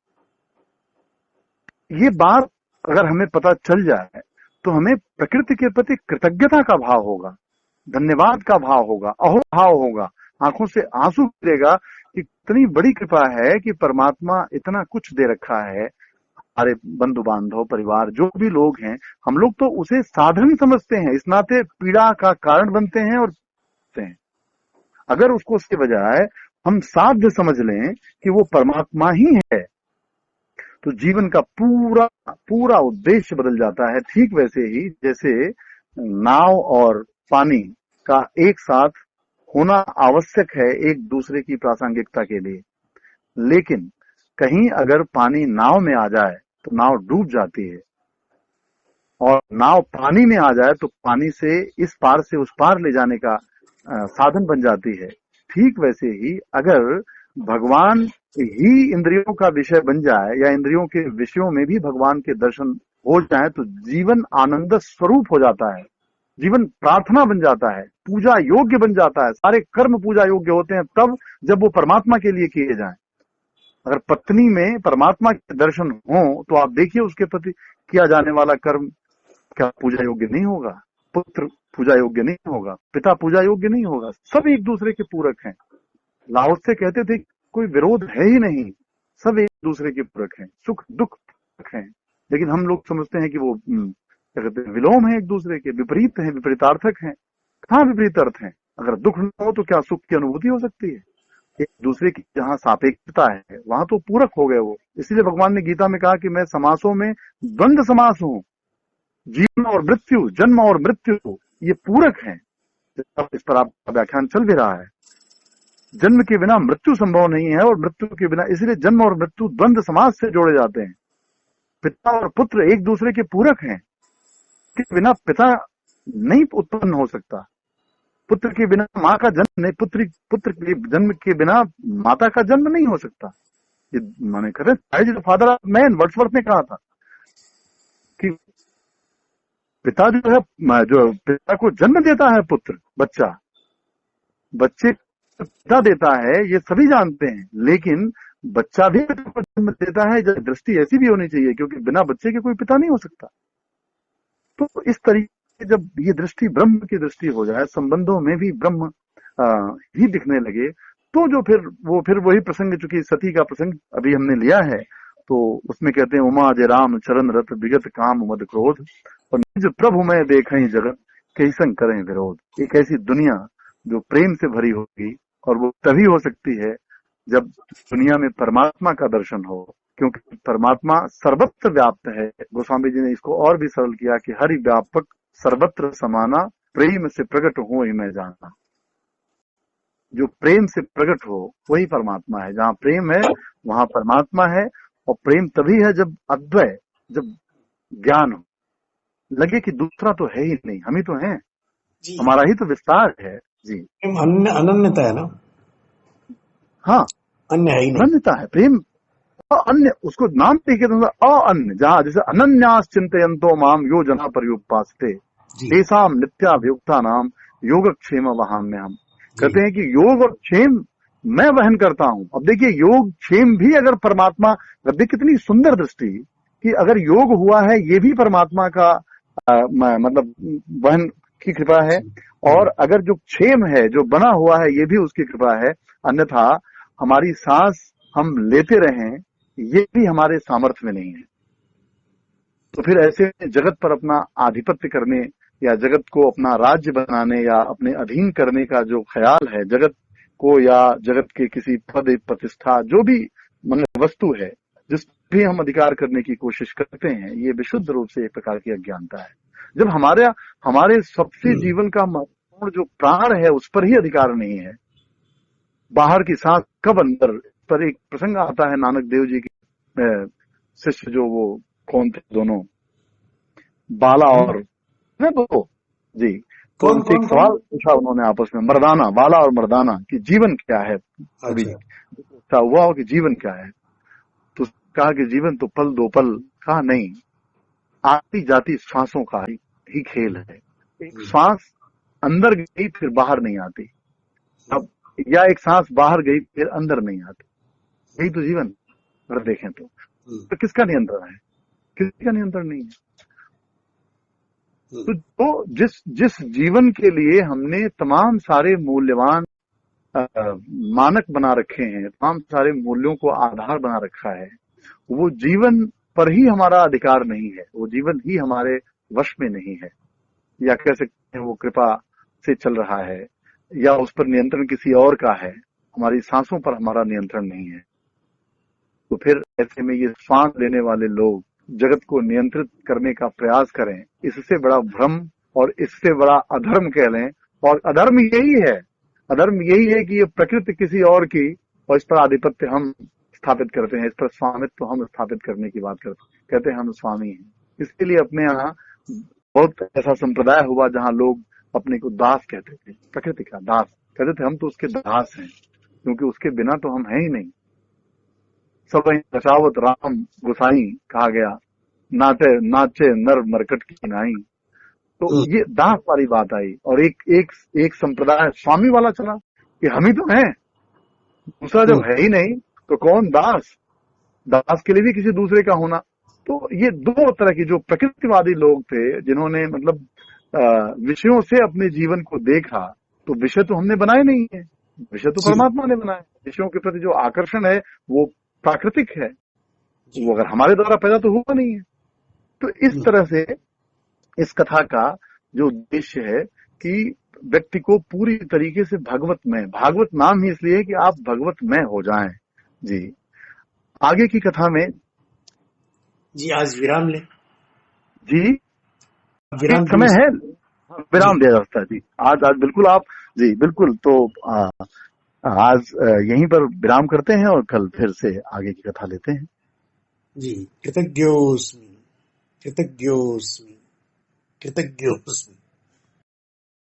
ये बात अगर हमें पता चल जाए तो हमें प्रकृति के प्रति कृतज्ञता का भाव होगा, धन्यवाद का भाव होगा, अहो भाव होगा, आंखों से आंसू गिरेगा कि इतनी बड़ी कृपा है कि परमात्मा इतना कुछ दे रखा है। हमारे बंधु बांधव, परिवार, जो भी लोग हैं, हम लोग तो उसे साधन समझते हैं, इस नाते पीड़ा का कारण बनते हैं और हैं। अगर उसको उसके बजाय हम साध्य समझ लें कि वो परमात्मा ही है, तो जीवन का पूरा पूरा उद्देश्य बदल जाता है। ठीक वैसे ही जैसे नाव और पानी का एक साथ होना आवश्यक है एक दूसरे की प्रासंगिकता के लिए, लेकिन कहीं अगर पानी नाव में आ जाए तो नाव डूब जाती है, और नाव पानी में आ जाए तो पानी से इस पार से उस पार ले जाने का साधन बन जाती है। ठीक वैसे ही अगर भगवान ही इंद्रियों का विषय बन जाए या इंद्रियों के विषयों में भी भगवान के दर्शन हो जाए तो जीवन आनंद स्वरूप हो जाता है, जीवन प्रार्थना बन जाता है, पूजा योग्य बन जाता है। सारे कर्म पूजा योग्य होते हैं तब जब वो परमात्मा के लिए किए जाएं। अगर पत्नी में परमात्मा के दर्शन हो तो आप देखिए उसके प्रति किया जाने वाला कर्म क्या पूजा योग्य नहीं होगा। पुत्र पूजा योग्य नहीं होगा, पिता पूजा योग्य नहीं होगा, सब एक दूसरे के पूरक हैं। लाओ से कहते थे कोई विरोध है ही नहीं, सब एक दूसरे के पूरक हैं, सुख दुख पूरक हैं। लेकिन हम लोग समझते हैं कि वो क्या कहते हैं, विलोम है, एक दूसरे के विपरीत हैं, विपरीतार्थक हैं। कहाँ विपरीत अर्थ है? अगर दुख न हो तो क्या सुख की अनुभूति हो सकती है? एक दूसरे की जहाँ सापेक्षता है वहां तो पूरक हो गए वो। इसलिए भगवान ने गीता में कहा कि मैं समासों में द्वंद्व समास हूं, जीवन और मृत्यु, जन्म और मृत्यु ये पूरक हैं। इस पर आपका व्याख्यान चल भी रहा है। जन्म के बिना मृत्यु संभव नहीं है और मृत्यु के बिना, इसलिए जन्म और मृत्यु द्वंद्व समास से जोड़े जाते हैं। पिता और पुत्र एक दूसरे के पूरक हैं, के बिना पिता नहीं उत्पन्न हो सकता, पुत्र के बिना माँ का जन्म नहीं, पुत्र के जन्म के बिना माता का जन्म नहीं हो सकता। ये माने करें फादर ऑफ मैन वर्ड्सवर्थ ने कहा था कि पिता जो है, जो पिता को जन्म देता है पुत्र, बच्चे पिता देता है, ये सभी जानते हैं। लेकिन बच्चा भी पिता को जन्म देता है, दृष्टि ऐसी भी होनी चाहिए, क्योंकि बिना बच्चे के कोई पिता नहीं हो सकता। तो इस तरीके जब ये दृष्टि ब्रह्म की दृष्टि हो जाए, संबंधों में भी ब्रह्म ही दिखने लगे, तो जो फिर वही प्रसंग, चूंकि सती का प्रसंग अभी हमने लिया है, तो उसमें कहते हैं उमा जय राम चरण रत विगत काम मद क्रोध, और निज प्रभु में देखें जगत कैसन करें विरोध। एक ऐसी दुनिया जो प्रेम से भरी होगी, और वो तभी हो सकती है जब दुनिया में परमात्मा का दर्शन हो, क्योंकि परमात्मा सर्वत्र व्याप्त है। गोस्वामी जी ने इसको और भी सरल किया कि हरि व्यापक सर्वत्र समाना, प्रेम से प्रकट हो ही मैं जाना। जो प्रेम से प्रकट हो वही परमात्मा है। जहाँ प्रेम है वहां परमात्मा है, और प्रेम तभी है जब अद्वय, जब ज्ञान हो, लगे कि दूसरा तो है ही नहीं, हम ही तो हैं, हमारा ही तो विस्तार है। जी, अनन्यता है ना। हाँ, अन्य है ही नहीं, अनन्यता है प्रेम। अन्य उसको नाम पे कहते हैं अन्य, जहाँ जैसे अनन्यास चिंतयन्तो माम यो जना पर्युपासते तेषाम नित्याभियुक्ता नाम योगक्षेम वहाम्य हम। कहते हैं कि योग और क्षेम मैं वहन करता हूं। अब देखिए योग क्षेम भी अगर परमात्मा, देखिए कितनी सुंदर दृष्टि कि अगर योग हुआ है ये भी परमात्मा का मतलब वहन की कृपा है, और अगर जो क्षेम है जो बना हुआ है ये भी उसकी कृपा है। अन्यथा हमारी सांस हम लेते रहें ये भी हमारे सामर्थ्य में नहीं है। तो फिर ऐसे जगत पर अपना आधिपत्य करने या जगत को अपना राज्य बनाने या अपने अधीन करने का जो ख्याल है, जगत को या जगत के किसी पद प्रतिष्ठा, जो भी मतलब वस्तु है जिस भी हम अधिकार करने की कोशिश करते हैं, ये विशुद्ध रूप से एक प्रकार की अज्ञानता है। जब हमारे सबसे जीवन का महत्वपूर्ण जो प्राण है उस पर ही अधिकार नहीं है, बाहर की सांस कब अंदर। पर एक प्रसंग आता है नानक देव जी के शिष्य, जो वो कौन थे दोनों, बाला और दो जी, तो उनसे एक सवाल पूछा उन्होंने आपस में, मर्दाना, बाला और मर्दाना, कि जीवन क्या है। अभी अच्छा हुआ हो कि जीवन क्या है, तो कहा कि जीवन तो पल दो पल। कहा नहीं, आती जाती श्वासों का ही खेल है। एक श्वास अंदर गई फिर बाहर नहीं आती, अब या एक सांस बाहर गई फिर अंदर नहीं आती, यही तो जीवन अगर देखें तो किसका नियंत्रण है? किसी का नियंत्रण नहीं है। तो जिस जीवन के लिए हमने तमाम सारे मूल्यवान मानक बना रखे हैं, तमाम सारे मूल्यों को आधार बना रखा है, वो जीवन पर ही हमारा अधिकार नहीं है, वो जीवन ही हमारे वश में नहीं है, या कह सकते हैं वो कृपा से चल रहा है, या उस पर नियंत्रण किसी और का है। हमारी सांसों पर हमारा नियंत्रण नहीं है। तो फिर ऐसे में ये श्वास लेने वाले लोग जगत को नियंत्रित करने का प्रयास करें, इससे बड़ा भ्रम और इससे बड़ा अधर्म कह लें। और अधर्म यही है, अधर्म यही है कि ये प्रकृति किसी और की, और इस पर आधिपत्य हम स्थापित करते हैं, इस पर स्वामित्व हम स्थापित करने की बात करते हैं, कहते हैं हम स्वामी हैं। इसके लिए अपने यहाँ बहुत ऐसा संप्रदाय हुआ जहाँ लोग अपने को दास कहते थे, प्रकृति का दास कहते थे। हम तो उसके दास हैं, क्योंकि उसके बिना तो हम हैं ही नहीं। सब दशावत राम गोसाई कहा गया, नाचे नर मरकट की नाई। तो ये दास वाली बात आई, और एक संप्रदाय स्वामी वाला चला कि हम ही तो हैं, दूसरा जब है ही नहीं तो कौन दास। दास के लिए भी किसी दूसरे का होना। तो ये दो तरह की जो प्रकृतिवादी लोग थे, जिन्होंने मतलब विषयों से अपने जीवन को देखा तो विषय तो हमने बनाए नहीं है, विषय तो जी परमात्मा ने बनाए। विषयों के प्रति जो आकर्षण है वो प्राकृतिक है, जी वो अगर हमारे द्वारा पैदा तो हुआ नहीं है। तो इस तरह से इस कथा का जो उद्देश्य है कि व्यक्ति को पूरी तरीके से भगवतमय, भागवत नाम ही इसलिए कि आप भगवतमय हो जाएं। जी, आगे की कथा में जी आज विराम ले, जी विराम एक समय है, जी विराम दिया जाता है। जी आज बिल्कुल आप, जी बिल्कुल। तो आज यहीं पर विराम करते हैं और कल फिर से आगे की कथा लेते हैं। जी कृतज्ञोस्मि कृतज्ञोस्मि कृतज्ञोस्मि।